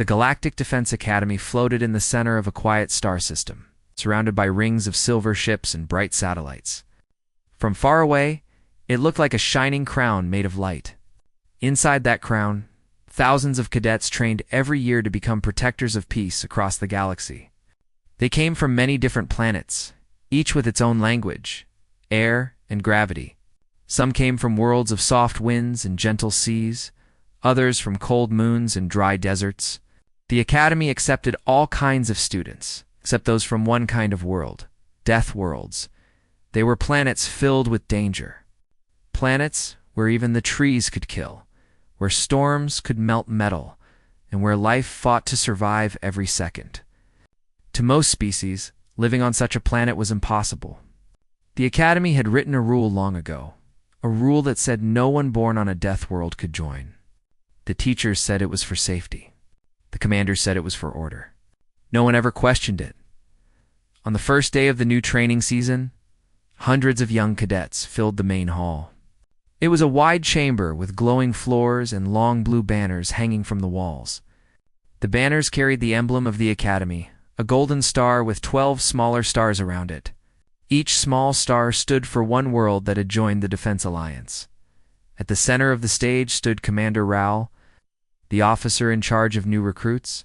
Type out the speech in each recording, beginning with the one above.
The Galactic Defense Academy floated in the center of a quiet star system, surrounded by rings of silver ships and bright satellites. From far away, it looked like a shining crown made of light. Inside that crown, thousands of cadets trained every year to become protectors of peace across the galaxy. They came from many different planets, each with its own language, air, and gravity. Some came from worlds of soft winds and gentle seas, others from cold moons and dry deserts. The Academy accepted all kinds of students, except those from one kind of world, Deathworlds. They were planets filled with danger. Planets where even the trees could kill, where storms could melt metal, and where life fought to survive every second. To most species, living on such a planet was impossible. The Academy had written a rule long ago, a rule that said no one born on a death world could join. The teachers said it was for safety. The commanders said it was for order. No one ever questioned it. On the first day of the new training season, hundreds of young cadets filled the main hall. It was a wide chamber with glowing floors and long blue banners hanging from the walls. The banners carried the emblem of the Academy, a golden star with 12 smaller stars around it. Each small star stood for one world that had joined the Defense Alliance. At the center of the stage stood Commander Raoul, the officer in charge of new recruits.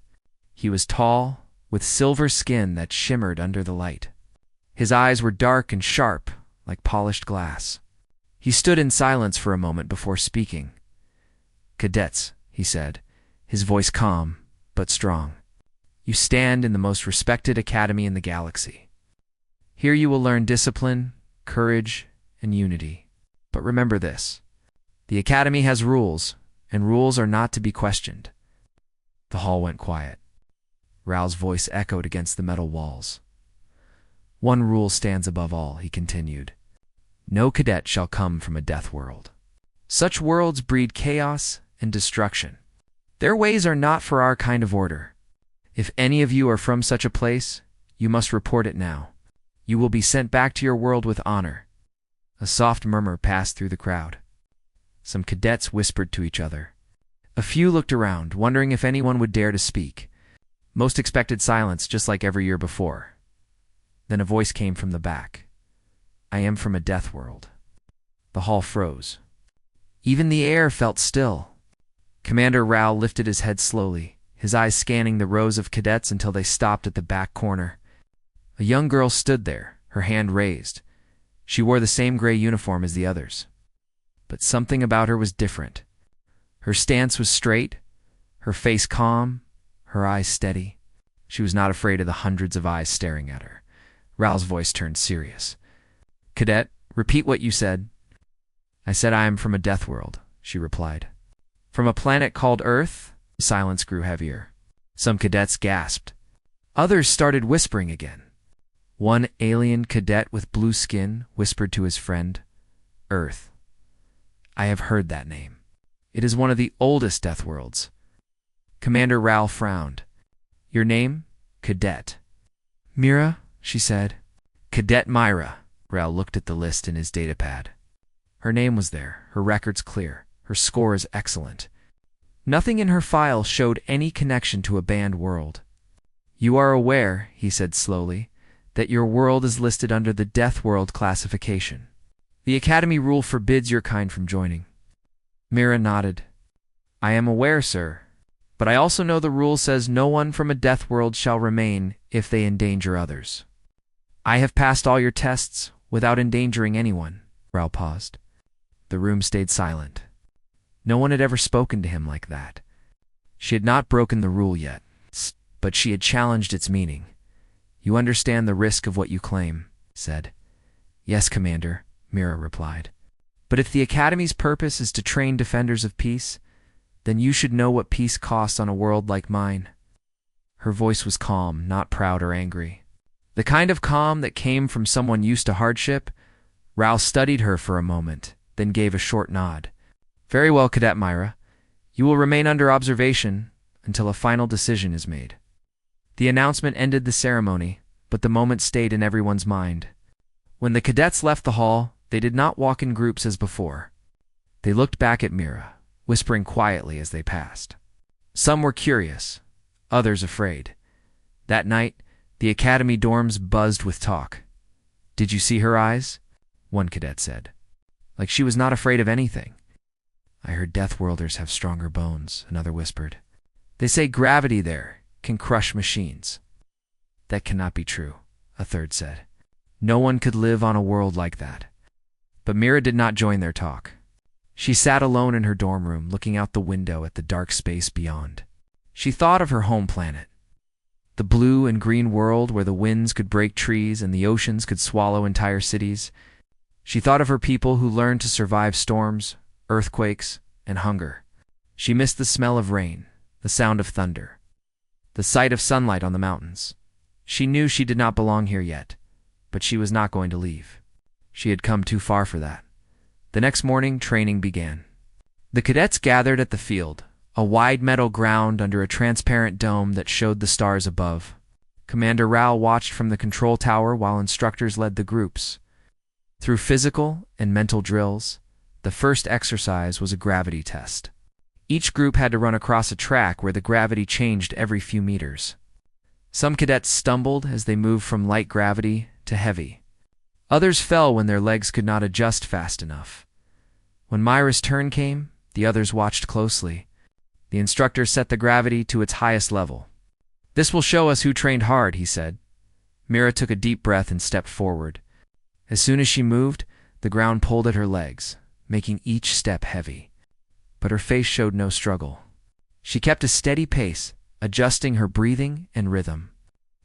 He was tall, with silver skin that shimmered under the light. His eyes were dark and sharp, like polished glass. He stood in silence for a moment before speaking. "Cadets," he said, his voice calm but strong. "You stand in the most respected academy in the galaxy. Here you will learn discipline, courage, and unity. But remember this: the Academy has rules, and rules are not to be questioned." The hall went quiet. Raoul's voice echoed against the metal walls. "One rule stands above all," he continued. "No cadet shall come from a death world. Such worlds breed chaos and destruction. Their ways are not for our kind of order. If any of you are from such a place, you must report it now. You will be sent back to your world with honor." A soft murmur passed through the crowd. Some cadets whispered to each other. A few looked around, wondering if anyone would dare to speak. Most expected silence, just like every year before. Then a voice came from the back. "I am from a death world." The hall froze. Even the air felt still. Commander Raoul lifted his head slowly, his eyes scanning the rows of cadets until they stopped at the back corner. A young girl stood there, her hand raised. She wore the same gray uniform as the others. But something about her was different. Her stance was straight, her face calm, her eyes steady. She was not afraid of the hundreds of eyes staring at her. Raoul's voice turned serious. "Cadet, repeat what you said." "I said I am from a death world," she replied. "From a planet called Earth?" The silence grew heavier. Some cadets gasped. Others started whispering again. One alien cadet with blue skin whispered to his friend, "Earth. I have heard that name. It is one of the oldest death worlds." Commander Raoul frowned. "Your name?" "Cadet." "Mira," she said. "Cadet Myra." Raoul looked at the list in his datapad. Her name was there, her records clear, her scores excellent. Nothing in her file showed any connection to a banned world. "You are aware," he said slowly, "that your world is listed under the Death World classification. The Academy rule forbids your kind from joining." Mira nodded. "I am aware, sir. But I also know the rule says no one from a death world shall remain if they endanger others." "I have passed all your tests without endangering anyone." Raoul paused. The room stayed silent. No one had ever spoken to him like that. She had not broken the rule yet, but she had challenged its meaning. "You understand the risk of what you claim," he said. "Yes, Commander," Mira replied. "But if the Academy's purpose is to train defenders of peace, then you should know what peace costs on a world like mine." Her voice was calm, not proud or angry. The kind of calm that came from someone used to hardship. Raoul studied her for a moment, then gave a short nod. "Very well, Cadet Myra. You will remain under observation until a final decision is made." The announcement ended the ceremony, but the moment stayed in everyone's mind. When the cadets left the hall, they did not walk in groups as before. They looked back at Mira, whispering quietly as they passed. Some were curious, others afraid. That night, the academy dorms buzzed with talk. "Did you see her eyes?" one cadet said. "Like she was not afraid of anything." "I heard Deathworlders have stronger bones," another whispered. "They say gravity there can crush machines." "That cannot be true," a third said. "No one could live on a world like that." But Mira did not join their talk. She sat alone in her dorm room, looking out the window at the dark space beyond. She thought of her home planet, the blue and green world where the winds could break trees and the oceans could swallow entire cities. She thought of her people who learned to survive storms, earthquakes, and hunger. She missed the smell of rain, the sound of thunder, the sight of sunlight on the mountains. She knew she did not belong here yet, but she was not going to leave. She had come too far for that. The next morning, training began. The cadets gathered at the field, a wide metal ground under a transparent dome that showed the stars above. Commander Rao watched from the control tower while instructors led the groups. Through physical and mental drills, the first exercise was a gravity test. Each group had to run across a track where the gravity changed every few meters. Some cadets stumbled as they moved from light gravity to heavy. Others fell when their legs could not adjust fast enough. When Myra's turn came, the others watched closely. The instructor set the gravity to its highest level. "This will show us who trained hard," he said. Mira took a deep breath and stepped forward. As soon as she moved, the ground pulled at her legs, making each step heavy. But her face showed no struggle. She kept a steady pace, adjusting her breathing and rhythm.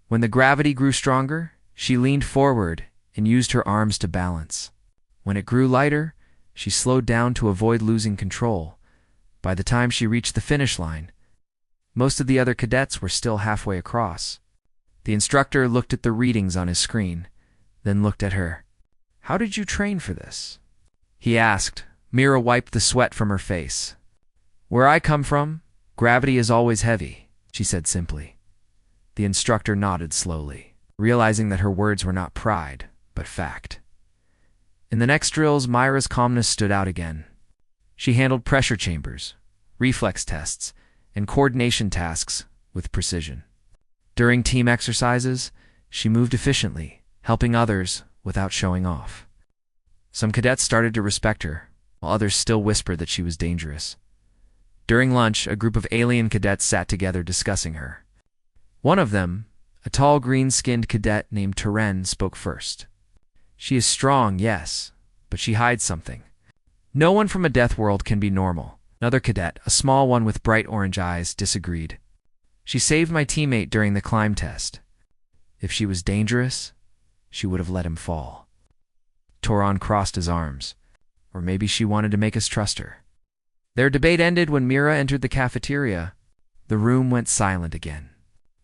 When the gravity grew stronger, she leaned forward and used her arms to balance. When it grew lighter, she slowed down to avoid losing control. By the time she reached the finish line, most of the other cadets were still halfway across. The instructor looked at the readings on his screen, then looked at her. "How did you train for this?" he asked. Mira wiped the sweat from her face. "Where I come from, gravity is always heavy," she said simply. The instructor nodded slowly, realizing that her words were not pride, but fact. In the next drills, Myra's calmness stood out again. She handled pressure chambers, reflex tests, and coordination tasks with precision. During team exercises, she moved efficiently, helping others without showing off. Some cadets started to respect her, while others still whispered that she was dangerous. During lunch, a group of alien cadets sat together discussing her. One of them, a tall green-skinned cadet named Turen, spoke first. "She is strong, yes, but she hides something. No one from a death world can be normal." Another cadet, a small one with bright orange eyes, disagreed. "She saved my teammate during the climb test. If she was dangerous, she would have let him fall." Toron crossed his arms. Or maybe she wanted to make us trust her. Their debate ended when Mira entered the cafeteria. The room went silent again.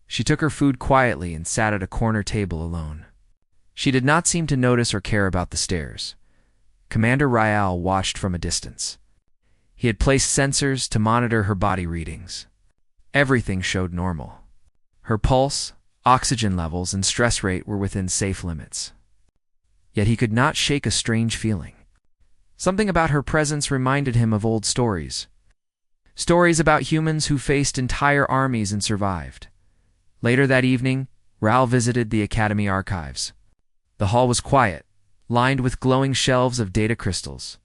She took her food quietly and sat at a corner table alone. She did not seem to notice or care about the stairs. Commander Ryal watched from a distance. He had placed sensors to monitor her body readings. Everything showed normal. Her pulse, oxygen levels, and stress rate were within safe limits. Yet he could not shake a strange feeling. Something about her presence reminded him of old stories. Stories about humans who faced entire armies and survived. Later that evening, Raoul visited the Academy archives. The hall was quiet, lined with glowing shelves of data crystals.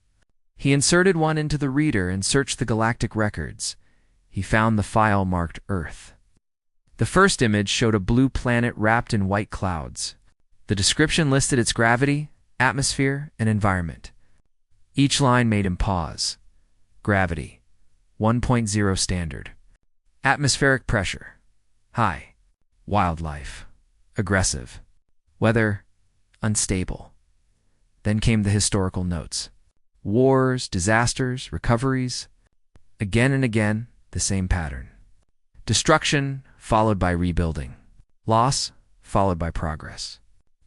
He inserted one into the reader and searched the galactic records. He found the file marked Earth. The first image showed a blue planet wrapped in white clouds. The description listed its gravity, atmosphere, and environment. Each line made him pause. Gravity, 1.0 standard. Atmospheric pressure, high. Wildlife, aggressive. Weather, unstable. Then came the historical notes. Wars, disasters, recoveries. Again and again, the same pattern. Destruction, followed by rebuilding. Loss, followed by progress.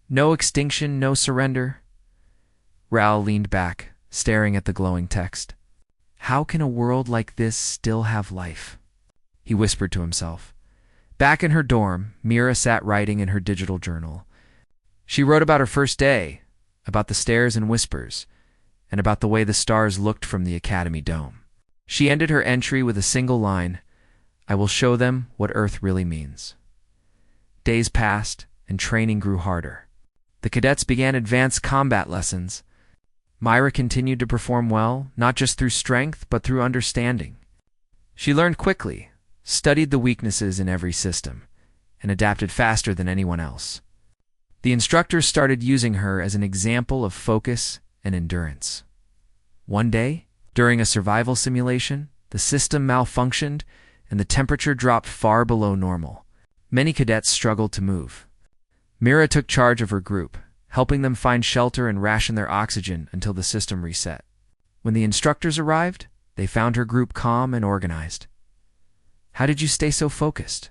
No extinction, no surrender. Raoul leaned back, staring at the glowing text. How can a world like this still have life? He whispered to himself. Back in her dorm, Mira sat writing in her digital journal. She wrote about her first day, about the stairs and whispers, and about the way the stars looked from the Academy dome. She ended her entry with a single line, I will show them what Earth really means. Days passed, and training grew harder. The cadets began advanced combat lessons. Myra continued to perform well, not just through strength, but through understanding. She learned quickly, studied the weaknesses in every system, and adapted faster than anyone else. The instructors started using her as an example of focus and endurance. One day, during a survival simulation, the system malfunctioned and the temperature dropped far below normal. Many cadets struggled to move. Mira took charge of her group, helping them find shelter and ration their oxygen until the system reset. When the instructors arrived, they found her group calm and organized. "How did you stay so focused?"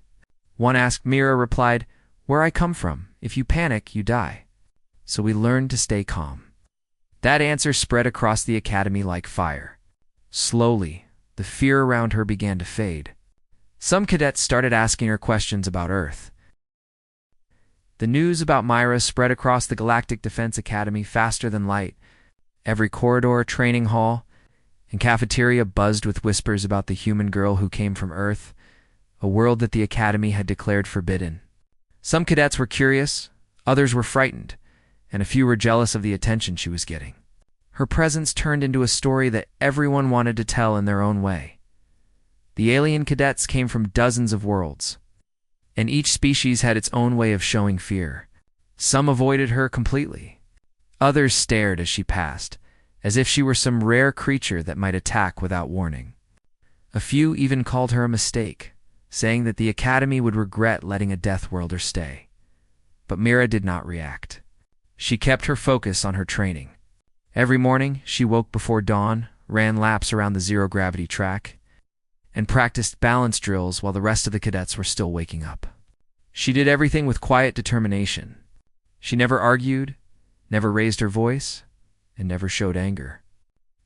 One asked. Mira replied, "Where I come from, if you panic, you die. So we learned to stay calm." That answer spread across the academy like fire. Slowly, the fear around her began to fade. Some cadets started asking her questions about Earth. The news about Myra spread across the Galactic Defense Academy faster than light. Every corridor, training hall, and cafeteria buzzed with whispers about the human girl who came from Earth, a world that the Academy had declared forbidden. Some cadets were curious, others were frightened, and a few were jealous of the attention she was getting. Her presence turned into a story that everyone wanted to tell in their own way. The alien cadets came from dozens of worlds, and each species had its own way of showing fear. Some avoided her completely. Others stared as she passed, as if she were some rare creature that might attack without warning. A few even called her a mistake, saying that the Academy would regret letting a Deathworlder stay. But Mira did not react. She kept her focus on her training. Every morning, she woke before dawn, ran laps around the zero-gravity track, and practiced balance drills while the rest of the cadets were still waking up. She did everything with quiet determination. She never argued, never raised her voice, and never showed anger.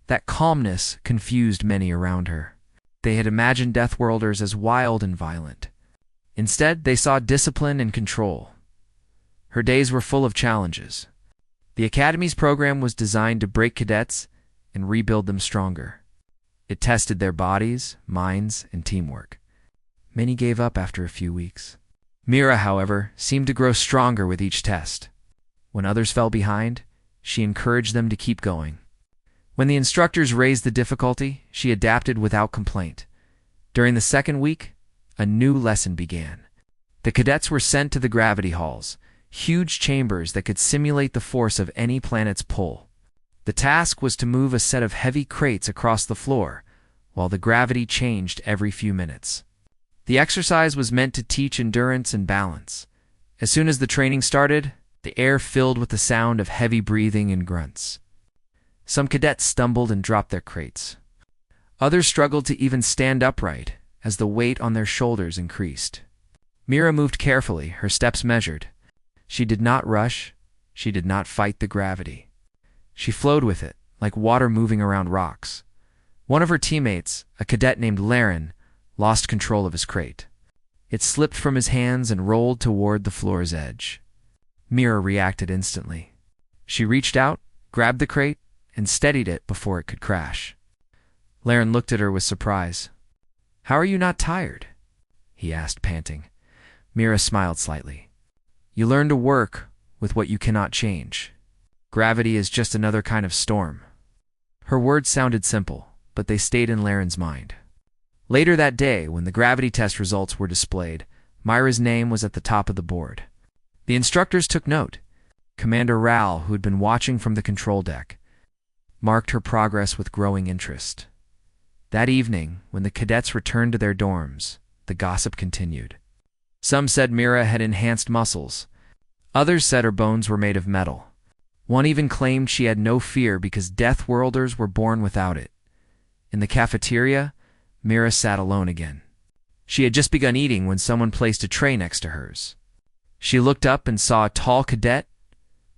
That calmness confused many around her. They had imagined Deathworlders as wild and violent. Instead, they saw discipline and control. Her days were full of challenges. The Academy's program was designed to break cadets and rebuild them stronger. It tested their bodies, minds, and teamwork. Many gave up after a few weeks. Mira, however, seemed to grow stronger with each test. When others fell behind, she encouraged them to keep going. When the instructors raised the difficulty, she adapted without complaint. During the second week, a new lesson began. The cadets were sent to the gravity halls, huge chambers that could simulate the force of any planet's pull. The task was to move a set of heavy crates across the floor, while the gravity changed every few minutes. The exercise was meant to teach endurance and balance. As soon as the training started, the air filled with the sound of heavy breathing and grunts. Some cadets stumbled and dropped their crates. Others struggled to even stand upright as the weight on their shoulders increased. Mira moved carefully, her steps measured. She did not rush. She did not fight the gravity. She flowed with it, like water moving around rocks. One of her teammates, a cadet named Laren, lost control of his crate. It slipped from his hands and rolled toward the floor's edge. Mira reacted instantly. She reached out, grabbed the crate, and steadied it before it could crash. Laren looked at her with surprise. "How are you not tired?" he asked, panting. Mira smiled slightly. "You learn to work with what you cannot change. Gravity is just another kind of storm." Her words sounded simple, but they stayed in Laren's mind. Later that day, when the gravity test results were displayed, Myra's name was at the top of the board. The instructors took note. Commander Ral, who had been watching from the control deck, marked her progress with growing interest. That evening, when the cadets returned to their dorms, the gossip continued. Some said Mira had enhanced muscles. Others said her bones were made of metal. One even claimed she had no fear because Deathworlders were born without it. In the cafeteria, Mira sat alone again. She had just begun eating when someone placed a tray next to hers. She looked up and saw a tall cadet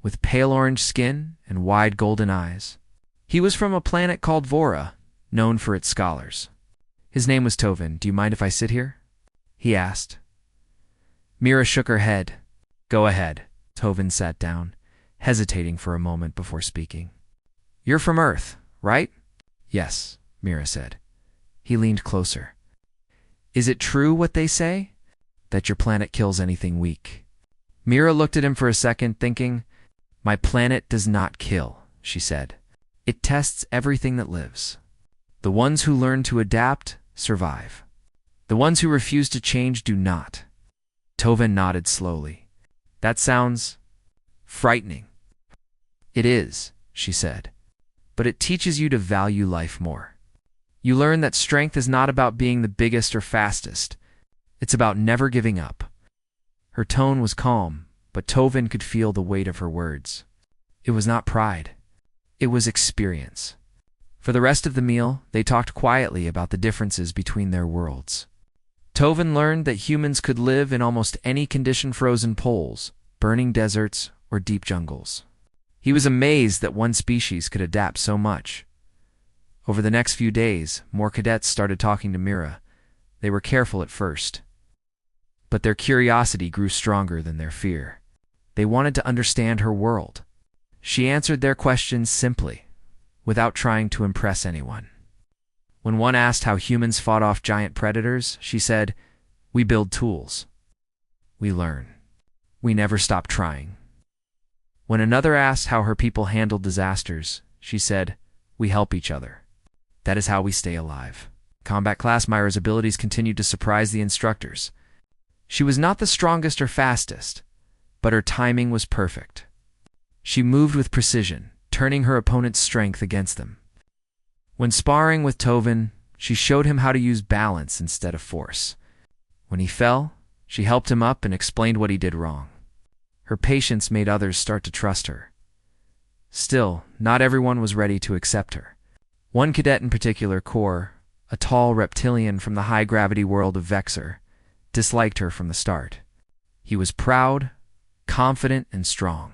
with pale orange skin and wide golden eyes. He was from a planet called Vora, known for its scholars. His name was Tovin. "Do you mind if I sit here?" he asked. Mira shook her head. "Go ahead." Tovin sat down, hesitating for a moment before speaking. "You're from Earth, right?" "Yes," Mira said. He leaned closer. Is it true what they say? That your planet kills anything weak? Mira looked at him for a second, thinking, "My planet does not kill," she said. "It tests everything that lives. The ones who learn to adapt survive. The ones who refuse to change do not." Tovin nodded slowly. "That sounds frightening." "It is," she said, "but it teaches you to value life more. You learn that strength is not about being the biggest or fastest. It's about never giving up." Her tone was calm, but Tovin could feel the weight of her words. It was not pride. It was experience. For the rest of the meal, they talked quietly about the differences between their worlds. Tovin learned that humans could live in almost any condition: frozen poles, burning deserts, or deep jungles. He was amazed that one species could adapt so much. Over the next few days, more cadets started talking to Mira. They were careful at first, but their curiosity grew stronger than their fear. They wanted to understand her world. She answered their questions simply, without trying to impress anyone. When one asked how humans fought off giant predators, she said, "We build tools. We learn. We never stop trying." When another asked how her people handled disasters, she said, "We help each other. That is how we stay alive." Combat class, Myra's abilities continued to surprise the instructors. She was not the strongest or fastest, but her timing was perfect. She moved with precision, turning her opponent's strength against them. When sparring with Tovin, she showed him how to use balance instead of force. When he fell, she helped him up and explained what he did wrong. Her patience made others start to trust her. Still, not everyone was ready to accept her. One cadet in particular, Kor, a tall reptilian from the high-gravity world of Vexor, disliked her from the start. He was proud, confident, and strong.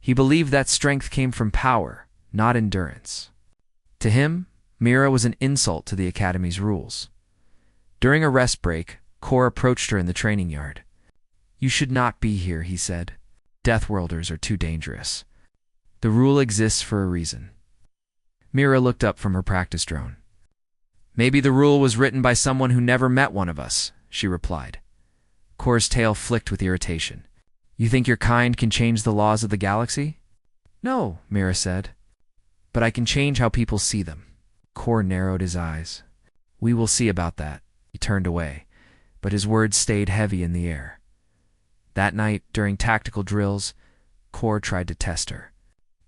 He believed that strength came from power, not endurance. To him, Mira was an insult to the Academy's rules. During a rest break, Kor approached her in the training yard. "You should not be here," he said. "Deathworlders are too dangerous. The rule exists for a reason." Mira looked up from her practice drone. "Maybe the rule was written by someone who never met one of us," she replied. Kor's tail flicked with irritation. "You think your kind can change the laws of the galaxy?" "No," Mira said. "But I can change how people see them." Kor narrowed his eyes. "We will see about that." He turned away, but his words stayed heavy in the air. That night, during tactical drills, Kor tried to test her.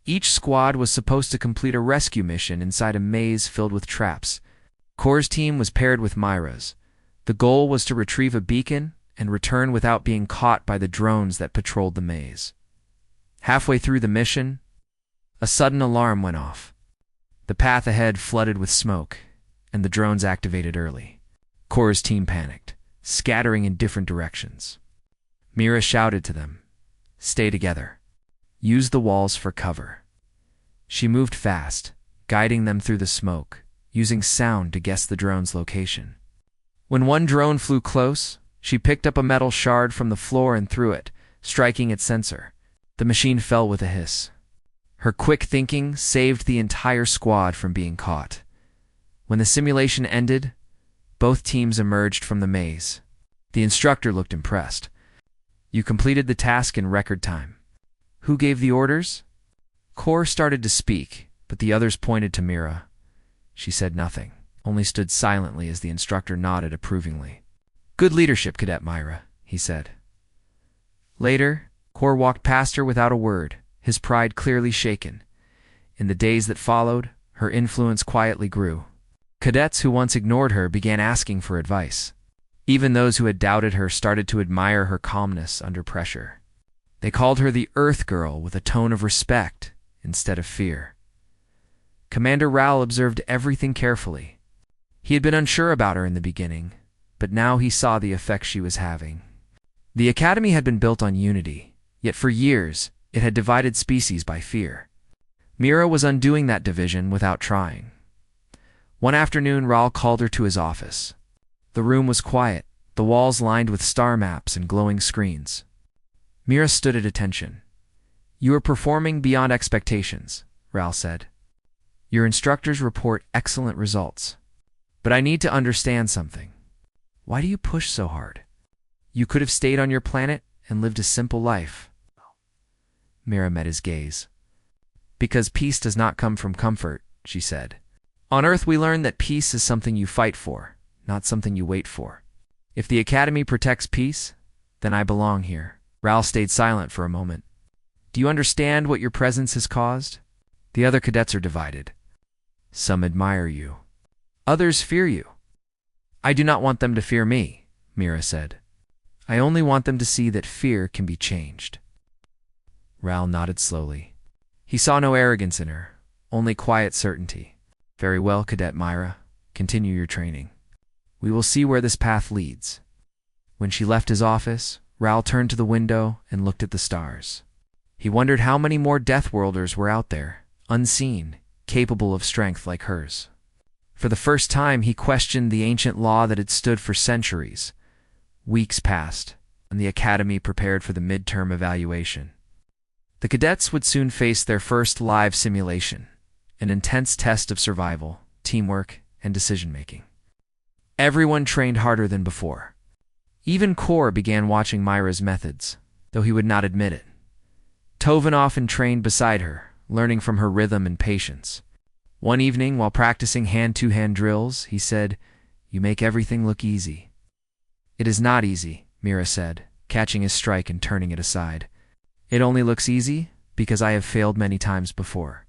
Each squad was supposed to complete a rescue mission inside a maze filled with traps. Kor's team was paired with Myra's. The goal was to retrieve a beacon and return without being caught by the drones that patrolled the maze. Halfway through the mission, a sudden alarm went off. The path ahead flooded with smoke, and the drones activated early. Kor's team panicked, scattering in different directions. Mira shouted to them, "Stay together. Use the walls for cover." She moved fast, guiding them through the smoke, using sound to guess the drone's location. When one drone flew close, she picked up a metal shard from the floor and threw it, striking its sensor. The machine fell with a hiss. Her quick thinking saved the entire squad from being caught. When the simulation ended, both teams emerged from the maze. The instructor looked impressed. "You completed the task in record time. Who gave the orders?" Kor started to speak, but the others pointed to Mira. She said nothing, only stood silently as the instructor nodded approvingly. "Good leadership, Cadet Myra," he said. Later, Kor walked past her without a word, his pride clearly shaken. In the days that followed, her influence quietly grew. Cadets who once ignored her began asking for advice. Even those who had doubted her started to admire her calmness under pressure. They called her the Earth Girl with a tone of respect instead of fear. Commander Raoul observed everything carefully. He had been unsure about her in the beginning, but now he saw the effect she was having. The Academy had been built on unity, yet for years it had divided species by fear. Mira was undoing that division without trying. One afternoon, Raoul called her to his office. The room was quiet, the walls lined with star maps and glowing screens. Mira stood at attention. "You are performing beyond expectations," Raoul said. "Your instructors report excellent results. But I need to understand something. Why do you push so hard? You could have stayed on your planet and lived a simple life. Mira met his gaze. Because peace does not come from comfort, she said. On Earth we learn that peace is something you fight for, not something you wait for. If the Academy protects peace, then I belong here. Ral stayed silent for a moment. Do you understand what your presence has caused? The other cadets are divided. Some admire you. Others fear you. I do not want them to fear me, Mira said. I only want them to see that fear can be changed. Ral nodded slowly. He saw no arrogance in her, only quiet certainty. Very well, Cadet Myra. Continue your training. We will see where this path leads. When she left his office, Ral turned to the window and looked at the stars. He wondered how many more Deathworlders were out there, unseen, capable of strength like hers. For the first time, he questioned the ancient law that had stood for centuries. Weeks passed, and the Academy prepared for the midterm evaluation. The cadets would soon face their first live simulation, an intense test of survival, teamwork, and decision-making. Everyone trained harder than before. Even Kor began watching Myra's methods, though he would not admit it. Tovan often trained beside her, learning from her rhythm and patience. One evening, while practicing hand-to-hand drills, he said, "You make everything look easy." "It is not easy," Mira said, catching his strike and turning it aside. "It only looks easy because I have failed many times before.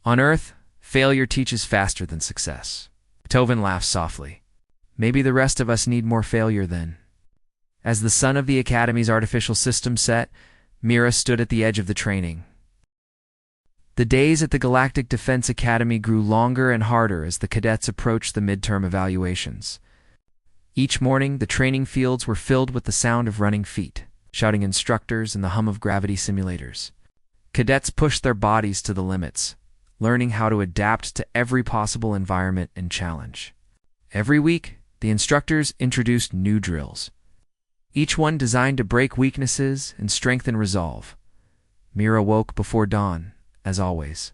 On Earth, failure teaches faster than success." Tovan laughed softly. "Maybe the rest of us need more failure then." As the sun of the Academy's artificial system set, Mira stood at the edge of the training. The days at the Galactic Defense Academy grew longer and harder as the cadets approached the midterm evaluations. Each morning, the training fields were filled with the sound of running feet, shouting instructors, and the hum of gravity simulators. Cadets pushed their bodies to the limits, learning how to adapt to every possible environment and challenge. Every week, the instructors introduced new drills, each one designed to break weaknesses and strengthen resolve. Mira woke before dawn, as always.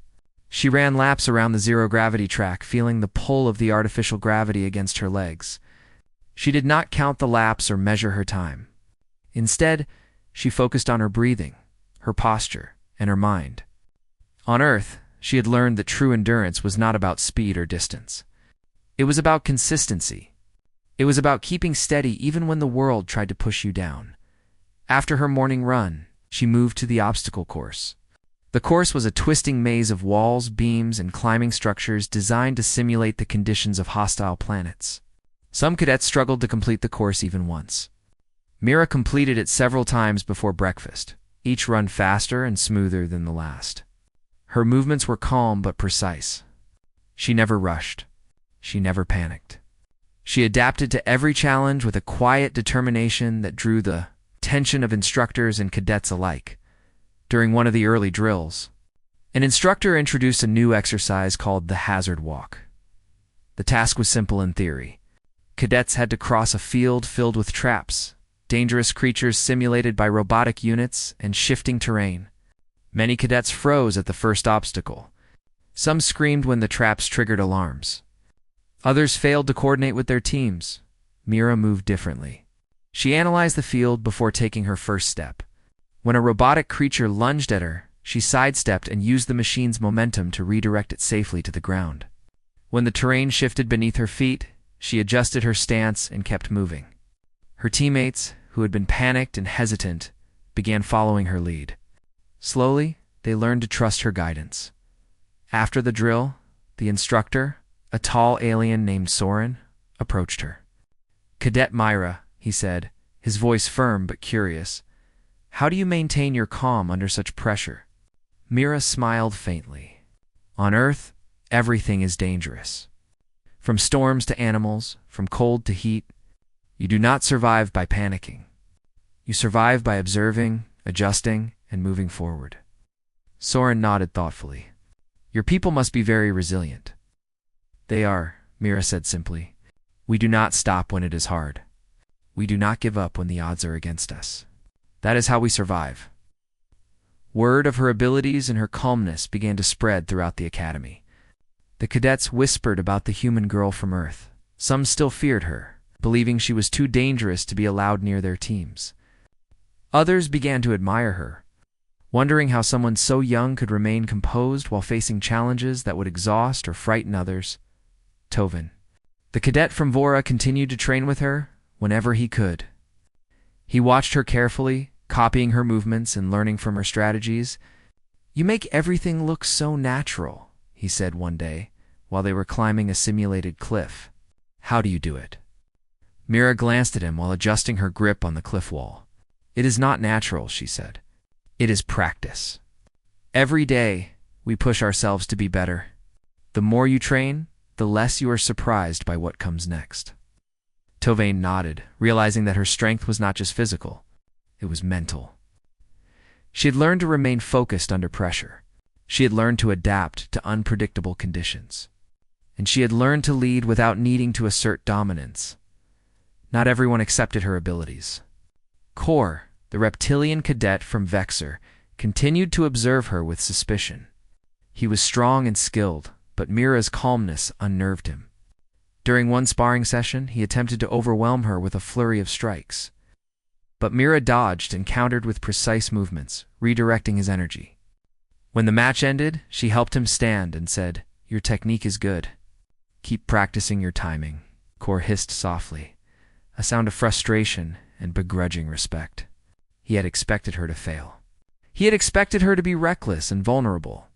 She ran laps around the zero-gravity track, feeling the pull of the artificial gravity against her legs. She did not count the laps or measure her time. Instead, she focused on her breathing, her posture, and her mind. On Earth, she had learned that true endurance was not about speed or distance. It was about consistency. It was about keeping steady even when the world tried to push you down. After her morning run, she moved to the obstacle course. The course was a twisting maze of walls, beams, and climbing structures designed to simulate the conditions of hostile planets. Some cadets struggled to complete the course even once. Mira completed it several times before breakfast, each run faster and smoother than the last. Her movements were calm but precise. She never rushed. She never panicked. She adapted to every challenge with a quiet determination that drew the attention of instructors and cadets alike. During one of the early drills, an instructor introduced a new exercise called the hazard walk. The task was simple in theory. Cadets had to cross a field filled with traps, dangerous creatures simulated by robotic units, and shifting terrain. Many cadets froze at the first obstacle. Some screamed when the traps triggered alarms. Others failed to coordinate with their teams. Mira moved differently. She analyzed the field before taking her first step. When a robotic creature lunged at her, she sidestepped and used the machine's momentum to redirect it safely to the ground. When the terrain shifted beneath her feet, she adjusted her stance and kept moving. Her teammates, who had been panicked and hesitant, began following her lead. Slowly, they learned to trust her guidance. After the drill, the instructor, a tall alien named Soren, approached her. "Cadet Myra," he said, his voice firm but curious, "how do you maintain your calm under such pressure?" Mira smiled faintly. "On Earth, everything is dangerous. From storms to animals, from cold to heat, you do not survive by panicking. You survive by observing, adjusting, and moving forward." Soren nodded thoughtfully. "Your people must be very resilient." "They are," Mira said simply. "We do not stop when it is hard. We do not give up when the odds are against us. That is how we survive." Word of her abilities and her calmness began to spread throughout the academy. The cadets whispered about the human girl from Earth. Some still feared her, believing she was too dangerous to be allowed near their teams. Others began to admire her, wondering how someone so young could remain composed while facing challenges that would exhaust or frighten others. Tovin, the cadet from Vora, continued to train with her whenever he could. He watched her carefully, copying her movements and learning from her strategies. "You make everything look so natural," he said one day, while they were climbing a simulated cliff. "How do you do it?" Mira glanced at him while adjusting her grip on the cliff wall. "It is not natural," she said. "It is practice. Every day, we push ourselves to be better. The more you train, the less you are surprised by what comes next." Tovin nodded, realizing that her strength was not just physical, it was mental. She had learned to remain focused under pressure. She had learned to adapt to unpredictable conditions. And she had learned to lead without needing to assert dominance. Not everyone accepted her abilities. Kor, the reptilian cadet from Vexor, continued to observe her with suspicion. He was strong and skilled, but Mira's calmness unnerved him. During one sparring session, he attempted to overwhelm her with a flurry of strikes. But Mira dodged and countered with precise movements, redirecting his energy. When the match ended, she helped him stand and said, "Your technique is good. Keep practicing your timing." Kor hissed softly, a sound of frustration and begrudging respect. He had expected her to fail. He had expected her to be reckless and vulnerable.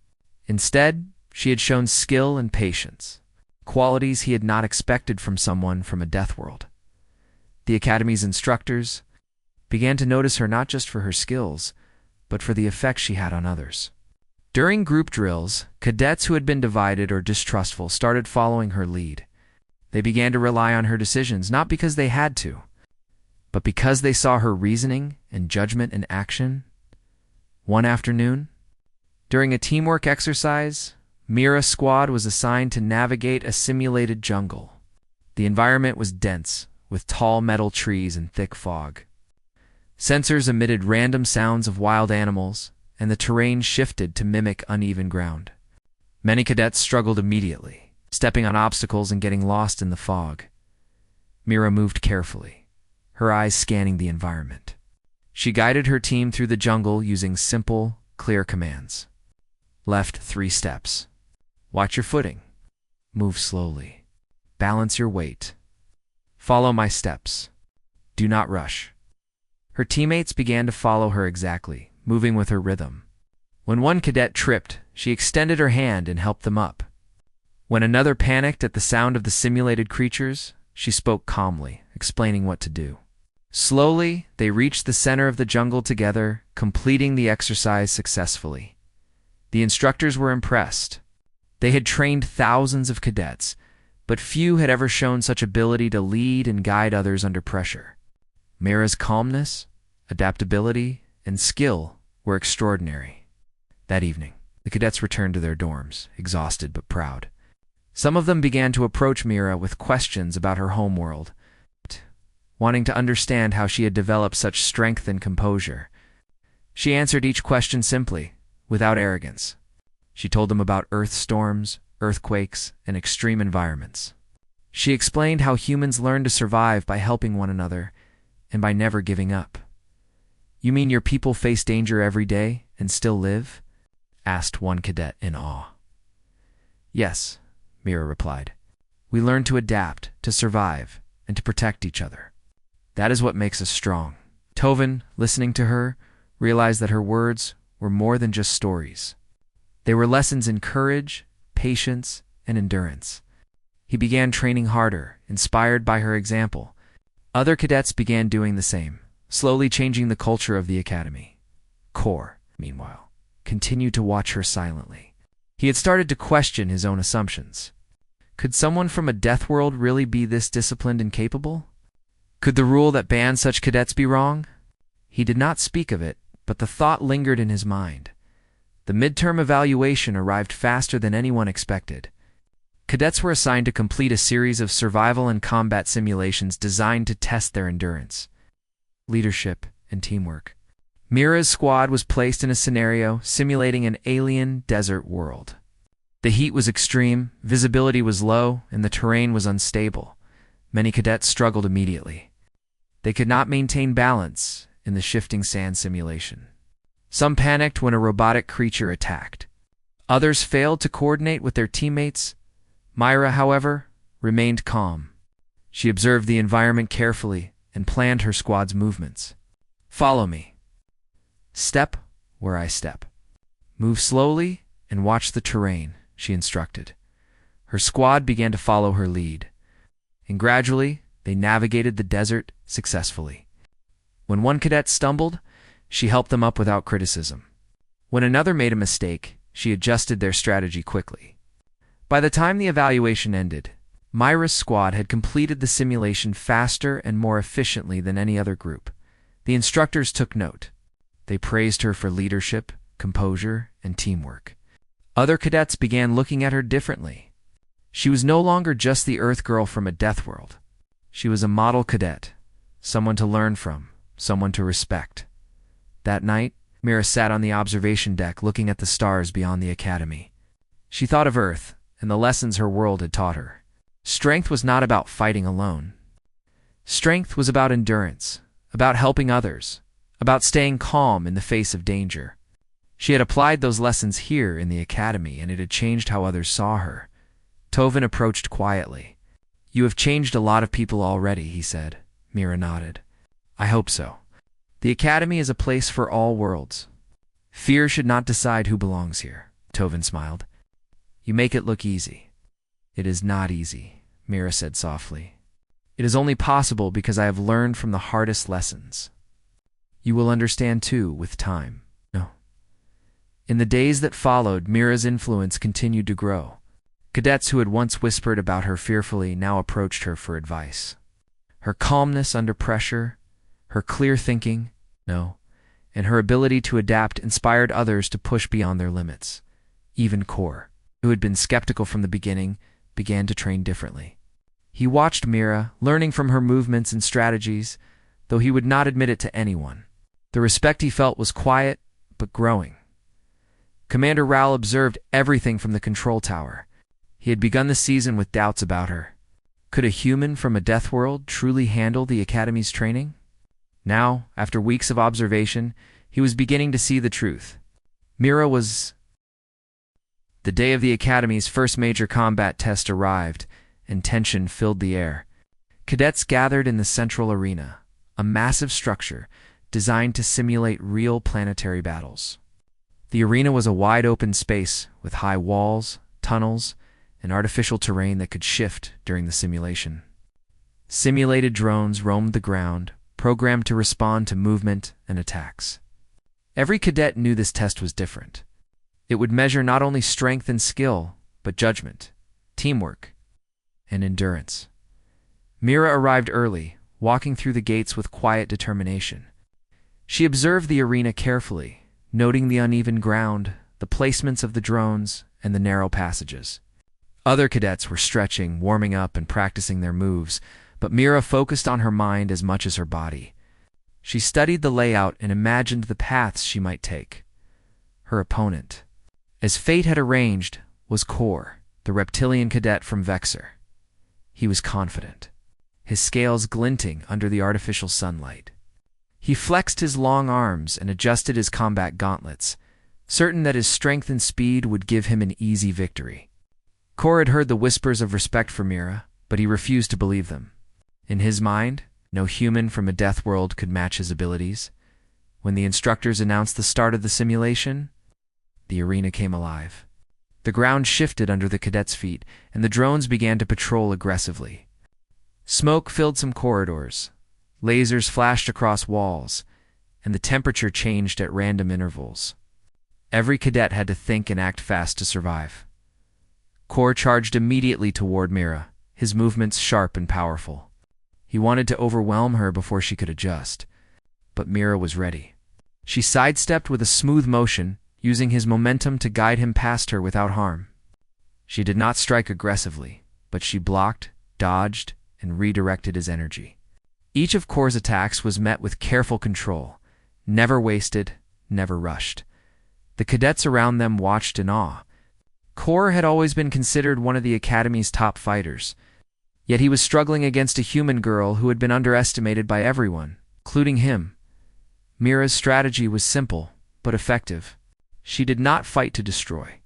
Instead, she had shown skill and patience, qualities he had not expected from someone from a Deathworld. The Academy's instructors began to notice her not just for her skills, but for the effect she had on others. During group drills, cadets who had been divided or distrustful started following her lead. They began to rely on her decisions, not because they had to, but because they saw her reasoning and judgment in action. One afternoon, during a teamwork exercise, Mira's squad was assigned to navigate a simulated jungle. The environment was dense, with tall metal trees and thick fog. Sensors emitted random sounds of wild animals, and the terrain shifted to mimic uneven ground. Many cadets struggled immediately, stepping on obstacles and getting lost in the fog. Mira moved carefully, her eyes scanning the environment. She guided her team through the jungle using simple, clear commands. Left 3 steps. Watch your footing. Move slowly. Balance your weight. Follow my steps. Do not rush. Her teammates began to follow her exactly, moving with her rhythm. When one cadet tripped, she extended her hand and helped them up. When another panicked at the sound of the simulated creatures, she spoke calmly, explaining what to do. Slowly, they reached the center of the jungle together, completing the exercise successfully. The instructors were impressed. They had trained thousands of cadets, but few had ever shown such ability to lead and guide others under pressure. Mira's calmness, adaptability, and skill were extraordinary. That evening, the cadets returned to their dorms, exhausted but proud. Some of them began to approach Mira with questions about her homeworld, wanting to understand how she had developed such strength and composure. She answered each question simply, without arrogance. She told them about earth storms, earthquakes, and extreme environments. She explained how humans learn to survive by helping one another and by never giving up. "You mean your people face danger every day and still live?" asked one cadet in awe. "Yes," Mira replied. "We learn to adapt, to survive, and to protect each other. That is what makes us strong." Tovin, listening to her, realized that her words were more than just stories. They were lessons in courage, patience, and endurance. He began training harder, inspired by her example. Other cadets began doing the same, slowly changing the culture of the academy. Kor, meanwhile, continued to watch her silently. He had started to question his own assumptions. Could someone from a death world really be this disciplined and capable? Could the rule that banned such cadets be wrong? He did not speak of it, but the thought lingered in his mind. The midterm evaluation arrived faster than anyone expected. Cadets were assigned to complete a series of survival and combat simulations designed to test their endurance, leadership, and teamwork. Mira's squad was placed in a scenario simulating an alien desert world. The heat was extreme, visibility was low, and the terrain was unstable, Many cadets struggled immediately. They could not maintain balance in the shifting sand simulation. Some panicked when a robotic creature attacked. Others failed to coordinate with their teammates. Myra, however, remained calm. She observed the environment carefully and planned her squad's movements. "Follow me. Step where I step. Move slowly and watch the terrain," she instructed. Her squad began to follow her lead, and gradually they navigated the desert successfully. When one cadet stumbled, she helped them up without criticism. When another made a mistake, she adjusted their strategy quickly. By the time the evaluation ended, Myra's squad had completed the simulation faster and more efficiently than any other group. The instructors took note. They praised her for leadership, composure, and teamwork. Other cadets began looking at her differently. She was no longer just the Earth girl from a Deathworld. She was a model cadet, someone to learn from, someone to respect. That night, Myra sat on the observation deck looking at the stars beyond the academy. She thought of Earth and the lessons her world had taught her. Strength was not about fighting alone. Strength was about endurance, about helping others, about staying calm in the face of danger. She had applied those lessons here in the academy, and it had changed how others saw her. Tovin approached quietly. "You have changed a lot of people already," he said. Myra nodded. "I hope so. The academy is a place for all worlds. Fear should not decide who belongs here." Tovin smiled. "You make it look easy." "It is not easy," Myra said softly. "It is only possible because I have learned from the hardest lessons. You will understand too with time." No. In the days that followed, Myra's influence continued to grow. Cadets who had once whispered about her fearfully now approached her for advice. Her calmness under pressure, her clear thinking, and her ability to adapt inspired others to push beyond their limits. Even Kor, who had been skeptical from the beginning, began to train differently. He watched Myra, learning from her movements and strategies, though he would not admit it to anyone. The respect he felt was quiet, but growing. Commander Raoul observed everything from the control tower. He had begun the season with doubts about her. Could a human from a Deathworld truly handle the Academy's training? Now, after weeks of observation, he was beginning to see the truth. Myra was... The day of the Academy's first major combat test arrived, and tension filled the air. Cadets gathered in the central arena, a massive structure designed to simulate real planetary battles. The arena was a wide-open space with high walls, tunnels, and artificial terrain that could shift during the simulation. Simulated drones roamed the ground, programmed to respond to movement and attacks. Every cadet knew this test was different. It would measure not only strength and skill, but judgment, teamwork, and endurance. Myra arrived early, walking through the gates with quiet determination. She observed the arena carefully, noting the uneven ground, the placements of the drones, and the narrow passages. Other cadets were stretching, warming up, and practicing their moves, but Myra focused on her mind as much as her body. She studied the layout and imagined the paths she might take. Her opponent, as fate had arranged, was Kor, the reptilian cadet from Vexor. He was confident, his scales glinting under the artificial sunlight. He flexed his long arms and adjusted his combat gauntlets, certain that his strength and speed would give him an easy victory. Kor had heard the whispers of respect for Myra, but he refused to believe them. In his mind, no human from a Deathworld could match his abilities. When the instructors announced the start of the simulation, the arena came alive. The ground shifted under the cadets' feet, and the drones began to patrol aggressively. Smoke filled some corridors, lasers flashed across walls, and the temperature changed at random intervals. Every cadet had to think and act fast to survive. Kor charged immediately toward Myra, his movements sharp and powerful. He wanted to overwhelm her before she could adjust, but Myra was ready. She sidestepped with a smooth motion, using his momentum to guide him past her without harm. She did not strike aggressively, but she blocked, dodged, and redirected his energy. Each of Kor's attacks was met with careful control, never wasted, never rushed. The cadets around them watched in awe. Kor had always been considered one of the Academy's top fighters, Yet he was struggling against a human girl who had been underestimated by everyone, including him. Mira's strategy was simple, but effective. She did not fight to destroy.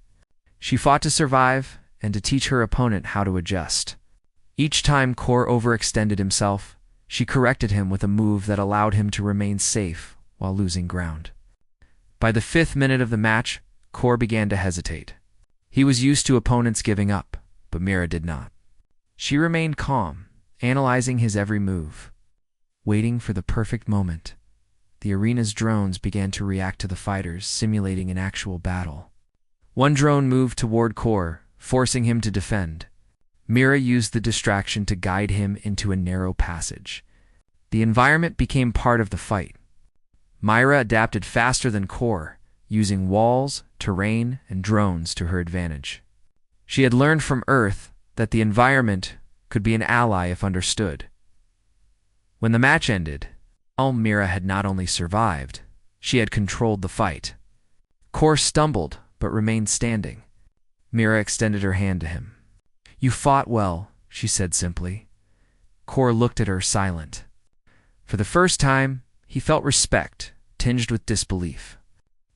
She fought to survive and to teach her opponent how to adjust. Each time Kor overextended himself, she corrected him with a move that allowed him to remain safe while losing ground. By the 5th minute of the match, Kor began to hesitate. He was used to opponents giving up, but Mira did not. She remained calm, analyzing his every move. Waiting for the perfect moment, the arena's drones began to react to the fighters, simulating an actual battle. One drone moved toward Kor, forcing him to defend. Mira used the distraction to guide him into a narrow passage. The environment became part of the fight. Mira adapted faster than Kor, using walls, terrain, and drones to her advantage. She had learned from Earth that the environment could be an ally if understood. When the match ended, Mira had not only survived, she had controlled the fight. Kor stumbled, but remained standing. Mira extended her hand to him. "You fought well," she said simply. Kor looked at her, silent. For the first time, he felt respect, tinged with disbelief.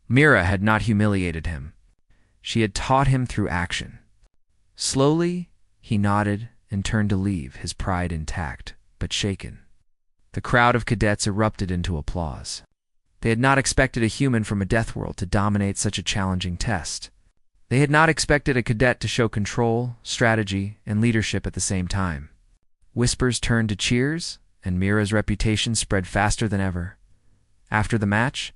Mira had not humiliated him. She had taught him through action. Slowly, he nodded and turned to leave, his pride intact, but shaken. The crowd of cadets erupted into applause. They had not expected a human from a Deathworld to dominate such a challenging test. They had not expected a cadet to show control, strategy, and leadership at the same time. Whispers turned to cheers, and Mira's reputation spread faster than ever. After the match,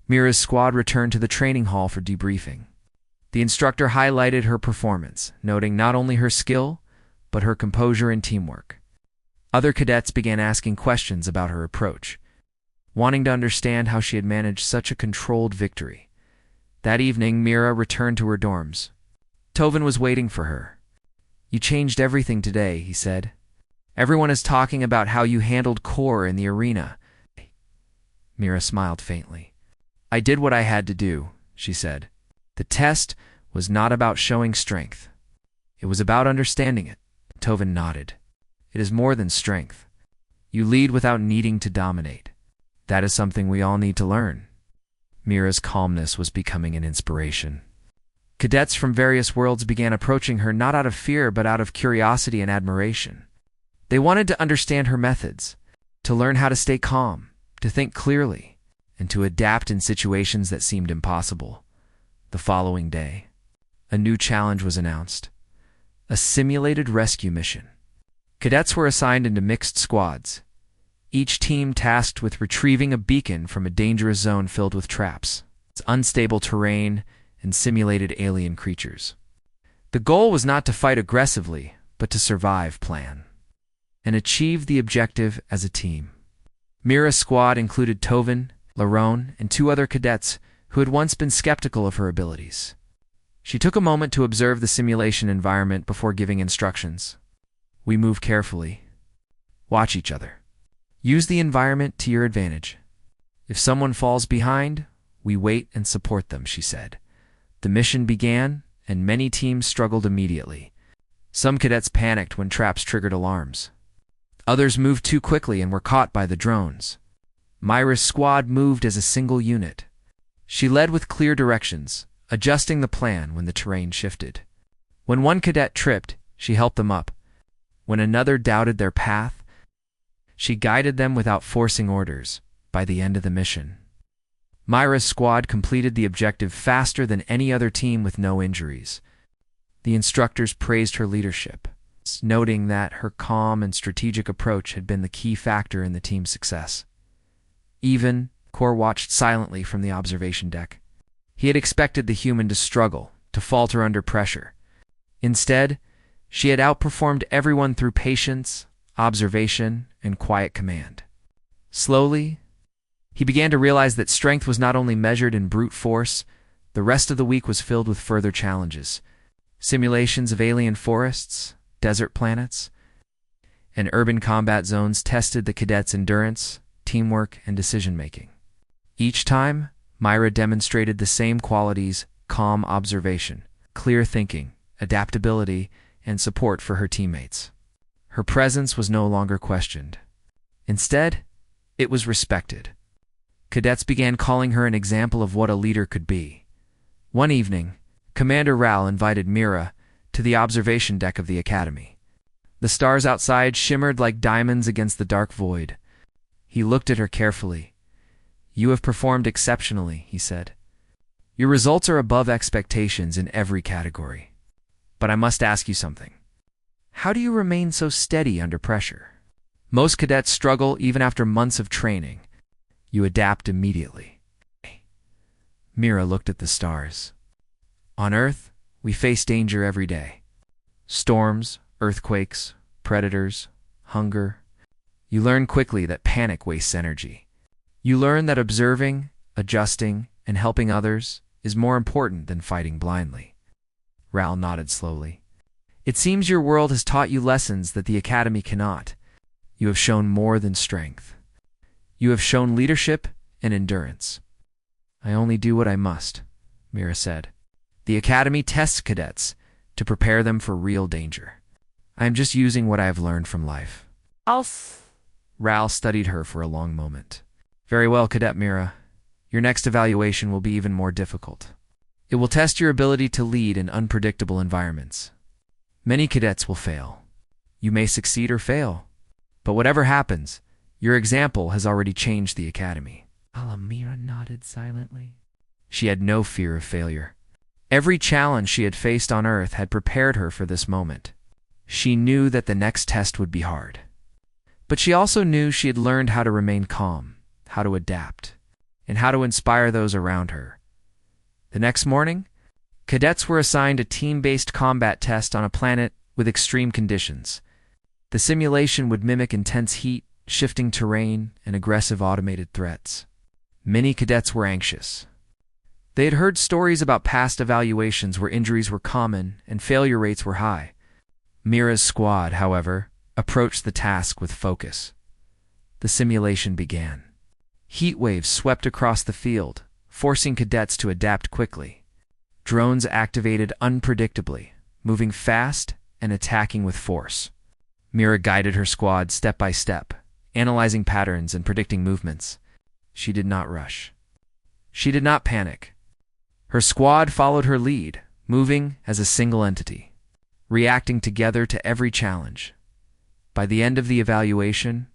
Mira's squad returned to the training hall for debriefing. The instructor highlighted her performance, noting not only her skill, but her composure and teamwork. Other cadets began asking questions about her approach, wanting to understand how she had managed such a controlled victory. That evening, Mira returned to her dorms. Tovin was waiting for her. "You changed everything today," he said. "Everyone is talking about how you handled Kor in the arena." Mira smiled faintly. "I did what I had to do," she said. "The test was not about showing strength. It was about understanding it." Tovin nodded. "It is more than strength. You lead without needing to dominate. That is something we all need to learn." Mira's calmness was becoming an inspiration. Cadets from various worlds began approaching her not out of fear but out of curiosity and admiration. They wanted to understand her methods, to learn how to stay calm, to think clearly, and to adapt in situations that seemed impossible. The following day, a new challenge was announced: a simulated rescue mission. Cadets were assigned into mixed squads, each team tasked with retrieving a beacon from a dangerous zone filled with traps, unstable terrain, and simulated alien creatures. The goal was not to fight aggressively, but to survive, plan, and achieve the objective as a team. Mira's squad included Tovin, Larone, and 2 other cadets who had once been skeptical of her abilities. She took a moment to observe the simulation environment before giving instructions. "We move carefully. Watch each other. Use the environment to your advantage. If someone falls behind, we wait and support them," she said. The mission began, and many teams struggled immediately. Some cadets panicked when traps triggered alarms. Others moved too quickly and were caught by the drones. Mira's squad moved as a single unit. She led with clear directions, adjusting the plan when the terrain shifted. When one cadet tripped, she helped them up. When another doubted their path, she guided them without forcing orders. By the end of the mission, Mira's squad completed the objective faster than any other team with no injuries. The instructors praised her leadership, noting that her calm and strategic approach had been the key factor in the team's success. Kor watched silently from the observation deck. He had expected the human to struggle, to falter under pressure. Instead, she had outperformed everyone through patience, observation, and quiet command. Slowly, he began to realize that strength was not only measured in brute force. The rest of the week was filled with further challenges: simulations of alien forests, desert planets, and urban combat zones tested the cadets' endurance, teamwork, and decision-making. Each time, Mira demonstrated the same qualities: calm observation, clear thinking, adaptability, and support for her teammates. Her presence was no longer questioned. Instead, it was respected. Cadets began calling her an example of what a leader could be. One evening, Commander Ral invited Mira to the observation deck of the academy. The stars outside shimmered like diamonds against the dark void. He looked at her carefully. "You have performed exceptionally," he said. "Your results are above expectations in every category. But I must ask you something. How do you remain so steady under pressure? Most cadets struggle even after months of training. You adapt immediately." Mira looked at the stars. "On Earth, we face danger every day. Storms, earthquakes, predators, hunger. You learn quickly that panic wastes energy. You learn that observing, adjusting, and helping others is more important than fighting blindly." Ral nodded slowly. "It seems your world has taught you lessons that the Academy cannot. You have shown more than strength. You have shown leadership and endurance." "I only do what I must," Mira said. "The Academy tests cadets to prepare them for real danger. I am just using what I have learned from life." Ral studied her for a long moment. "Very well, Cadet Mira. Your next evaluation will be even more difficult. It will test your ability to lead in unpredictable environments. Many cadets will fail. You may succeed or fail. But whatever happens, your example has already changed the Academy." Mira nodded silently. She had no fear of failure. Every challenge she had faced on Earth had prepared her for this moment. She knew that the next test would be hard. But she also knew she had learned how to remain calm, how to adapt, and how to inspire those around her. The next morning, cadets were assigned a team-based combat test on a planet with extreme conditions. The simulation would mimic intense heat, shifting terrain, and aggressive automated threats. Many cadets were anxious. They had heard stories about past evaluations where injuries were common and failure rates were high. Mira's squad, however, approached the task with focus. The simulation began. Heat waves swept across the field, forcing cadets to adapt quickly. Drones activated unpredictably, moving fast and attacking with force. Mira guided her squad step by step, analyzing patterns and predicting movements. She did not rush. She did not panic. Her squad followed her lead, moving as a single entity, reacting together to every challenge. By the end of the evaluation,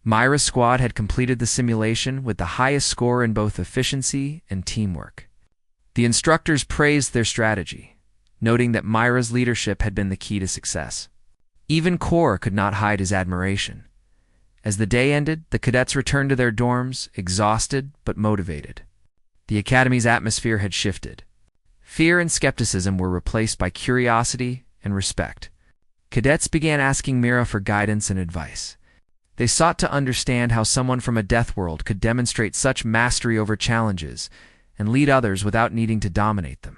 Myra's squad had completed the simulation with the highest score in both efficiency and teamwork. The instructors praised their strategy, noting that Myra's leadership had been the key to success. Even Kor could not hide his admiration. As the day ended, the cadets returned to their dorms, exhausted but motivated. The Academy's atmosphere had shifted. Fear and skepticism were replaced by curiosity and respect. Cadets began asking Mira for guidance and advice. They sought to understand how someone from a death world could demonstrate such mastery over challenges and lead others without needing to dominate them.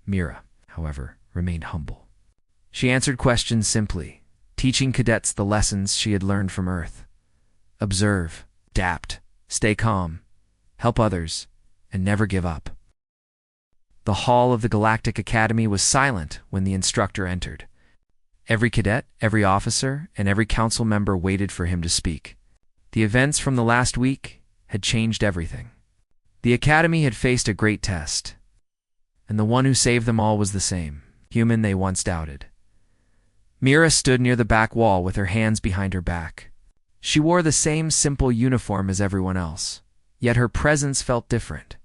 Mira, however, remained humble. She answered questions simply, teaching cadets the lessons she had learned from Earth. Observe, adapt, stay calm, help others, and never give up. The hall of the Galactic Academy was silent when the instructor entered. Every cadet, every officer, and every council member waited for him to speak. The events from the last week had changed everything. The Academy had faced a great test, and the one who saved them all was the same, human they once doubted. Mira stood near the back wall with her hands behind her back. She wore the same simple uniform as everyone else, yet her presence felt different.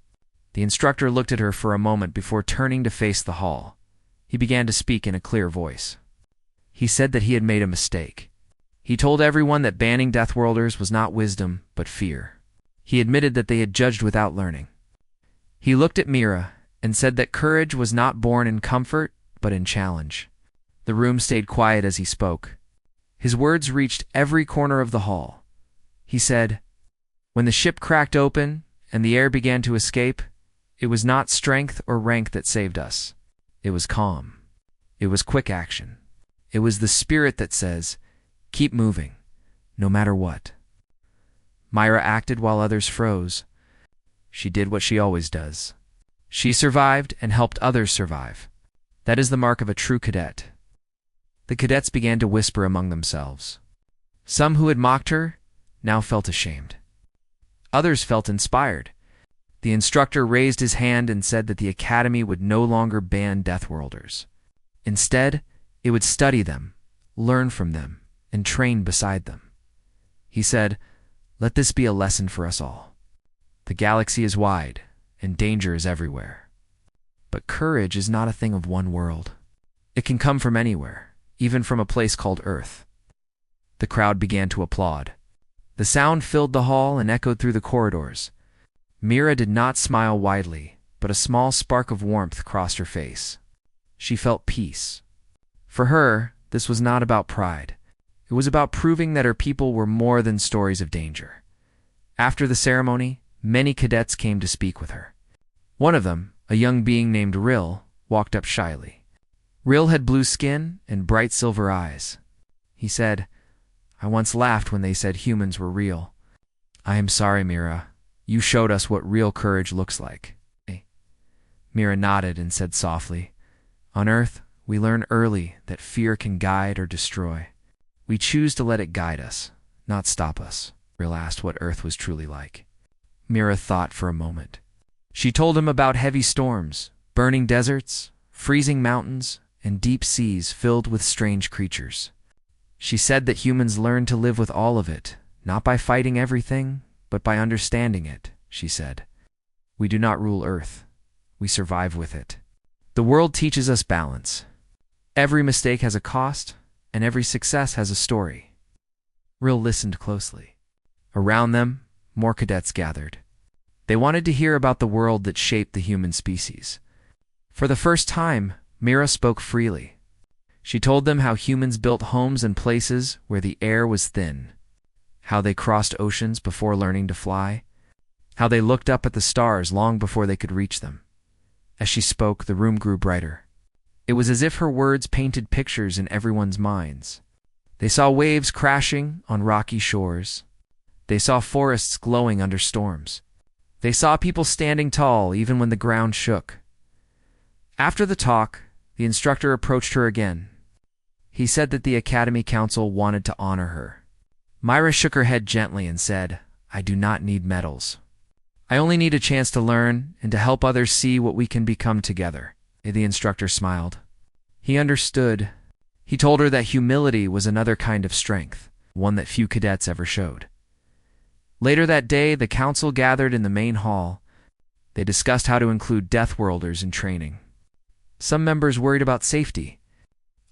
The instructor looked at her for a moment before turning to face the hall. He began to speak in a clear voice. He said that he had made a mistake. He told everyone that banning Deathworlders was not wisdom, but fear. He admitted that they had judged without learning. He looked at Mira and said that courage was not born in comfort, but in challenge. The room stayed quiet as he spoke. His words reached every corner of the hall. He said, "When the ship cracked open and the air began to escape, it was not strength or rank that saved us. It was calm. It was quick action. It was the spirit that says, keep moving, no matter what." Myra acted while others froze. She did what she always does. She survived and helped others survive. That is the mark of a true cadet. The cadets began to whisper among themselves. Some who had mocked her now felt ashamed. Others felt inspired. The instructor raised his hand and said that the academy would no longer ban Deathworlders. Instead, it would study them, learn from them, and train beside them. He said, "Let this be a lesson for us all. The galaxy is wide, and danger is everywhere. But courage is not a thing of one world. It can come from anywhere, even from a place called Earth." The crowd began to applaud. The sound filled the hall and echoed through the corridors. Mira did not smile widely, but a small spark of warmth crossed her face. She felt peace. For her, this was not about pride. It was about proving that her people were more than stories of danger. After the ceremony, many cadets came to speak with her. One of them, a young being named Rill, walked up shyly. Rill had blue skin and bright silver eyes. He said, "I once laughed when they said humans were real. I am sorry, Mira. You showed us what real courage looks like." Mira nodded and said softly, "On Earth, we learn early that fear can guide or destroy. We choose to let it guide us, not stop us." Rill asked what Earth was truly like. Mira thought for a moment. She told him about heavy storms, burning deserts, freezing mountains, and deep seas filled with strange creatures. She said that humans learn to live with all of it, not by fighting everything, but by understanding it, she said. "We do not rule Earth. We survive with it. The world teaches us balance. Every mistake has a cost, and every success has a story." Rill listened closely. Around them, more cadets gathered. They wanted to hear about the world that shaped the human species. For the first time, Mira spoke freely. She told them how humans built homes and places where the air was thin, how they crossed oceans before learning to fly, how they looked up at the stars long before they could reach them. As she spoke, the room grew brighter. It was as if her words painted pictures in everyone's minds. They saw waves crashing on rocky shores. They saw forests glowing under storms. They saw people standing tall even when the ground shook. After the talk, the instructor approached her again. He said that the Academy Council wanted to honor her. Mira shook her head gently and said, "I do not need medals. I only need a chance to learn and to help others see what we can become together." The instructor smiled. He understood. He told her that humility was another kind of strength, one that few cadets ever showed. Later that day, the council gathered in the main hall. They discussed how to include Deathworlders in training. Some members worried about safety.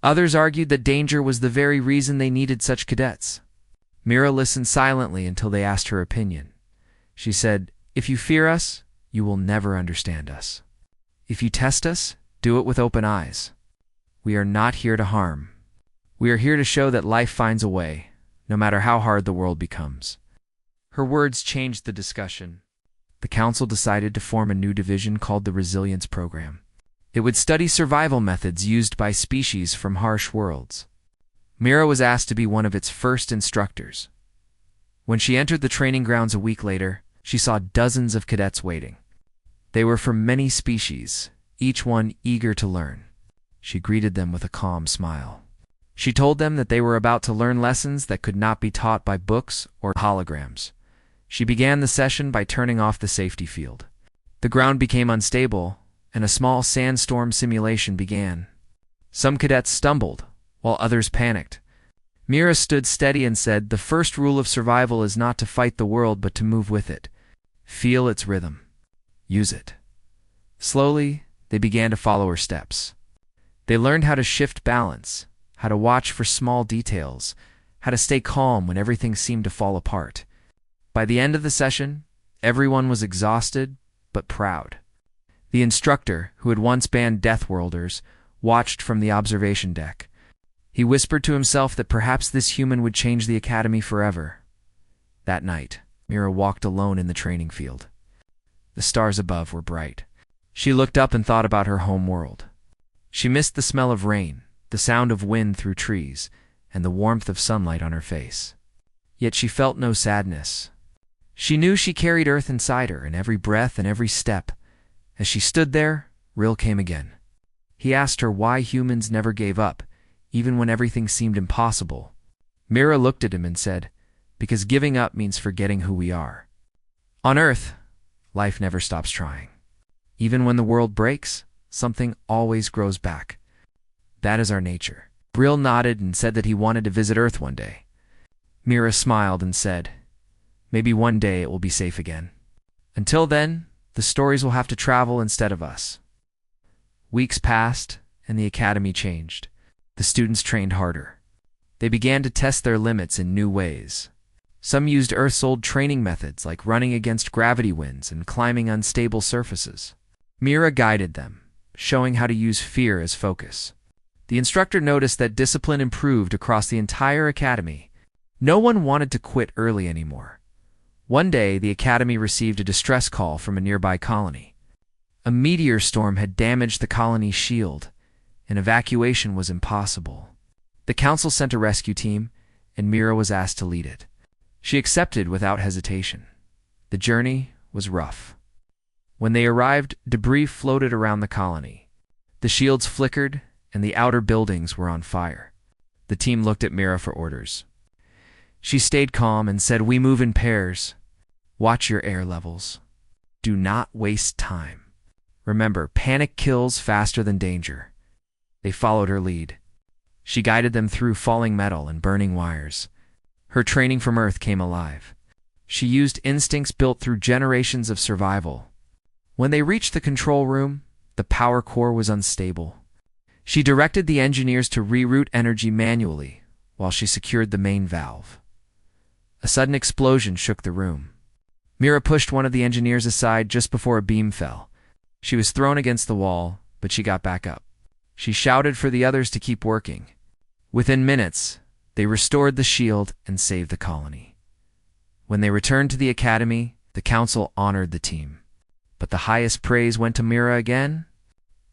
Others argued that danger was the very reason they needed such cadets. Mira listened silently until they asked her opinion. She said, "If you fear us, you will never understand us. If you test us, do it with open eyes. We are not here to harm. We are here to show that life finds a way, no matter how hard the world becomes." Her words changed the discussion. The council decided to form a new division called the Resilience Program. It would study survival methods used by species from harsh worlds. Mira was asked to be one of its first instructors. When she entered the training grounds a week later, she saw dozens of cadets waiting. They were from many species, each one eager to learn. She greeted them with a calm smile. She told them that they were about to learn lessons that could not be taught by books or holograms. She began the session by turning off the safety field. The ground became unstable, and a small sandstorm simulation began. Some cadets stumbled, while others panicked. Mira stood steady and said, "The first rule of survival is not to fight the world, but to move with it. Feel its rhythm. Use it." Slowly, they began to follow her steps. They learned how to shift balance, how to watch for small details, how to stay calm when everything seemed to fall apart. By the end of the session, everyone was exhausted but proud. The instructor, who had once banned Deathworlders, watched from the observation deck. He whispered to himself that perhaps this human would change the academy forever. That night, Mira walked alone in the training field. The stars above were bright. She looked up and thought about her home world. She missed the smell of rain, the sound of wind through trees, and the warmth of sunlight on her face. Yet she felt no sadness. She knew she carried Earth inside her in every breath and every step. As she stood there, Rill came again. He asked her why humans never gave up, even when everything seemed impossible. Mira looked at him and said, "Because giving up means forgetting who we are. On Earth, life never stops trying. Even when the world breaks, something always grows back. That is our nature." Brill nodded and said that he wanted to visit Earth one day. Mira smiled and said, "Maybe one day it will be safe again. Until then, the stories will have to travel instead of us." Weeks passed, and the academy changed. The students trained harder. They began to test their limits in new ways. Some used Earth's old training methods like running against gravity winds and climbing unstable surfaces. Mira guided them, showing how to use fear as focus. The instructor noticed that discipline improved across the entire academy. No one wanted to quit early anymore. One day, the academy received a distress call from a nearby colony. A meteor storm had damaged the colony's shield, and evacuation was impossible. The council sent a rescue team, and Mira was asked to lead it. She accepted without hesitation. The journey was rough. When they arrived, debris floated around the colony. The shields flickered, and the outer buildings were on fire. The team looked at Mira for orders. She stayed calm and said, "We move in pairs. Watch your air levels. Do not waste time. Remember, panic kills faster than danger." They followed her lead. She guided them through falling metal and burning wires. Her training from Earth came alive. She used instincts built through generations of survival. When they reached the control room, the power core was unstable. She directed the engineers to reroute energy manually while she secured the main valve. A sudden explosion shook the room. Mira pushed one of the engineers aside just before a beam fell. She was thrown against the wall, but she got back up. She shouted for the others to keep working. Within minutes, they restored the shield and saved the colony. When they returned to the academy, the council honored the team. But the highest praise went to Mira again.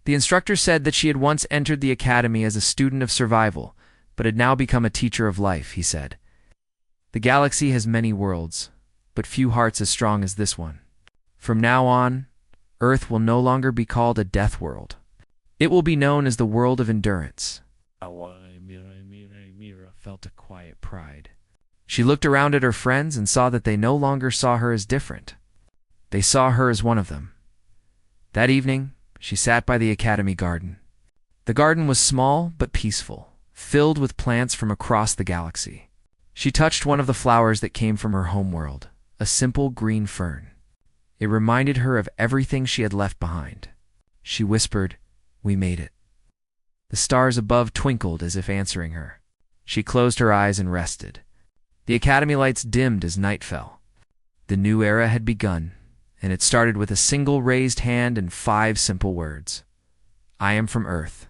The instructor said that she had once entered the academy as a student of survival, but had now become a teacher of life, he said. The galaxy has many worlds, but few hearts as strong as this one. From now on, Earth will no longer be called a death world. It will be known as the world of endurance. Mira felt a quiet pride. She looked around at her friends and saw that they no longer saw her as different. They saw her as one of them. That evening, she sat by the academy garden. The garden was small but peaceful, filled with plants from across the galaxy. She touched one of the flowers that came from her homeworld, a simple green fern. It reminded her of everything she had left behind. She whispered, "We made it." The stars above twinkled as if answering her. She closed her eyes and rested. The academy lights dimmed as night fell. The new era had begun, and it started with a single raised hand and 5 simple words. "I am from Earth.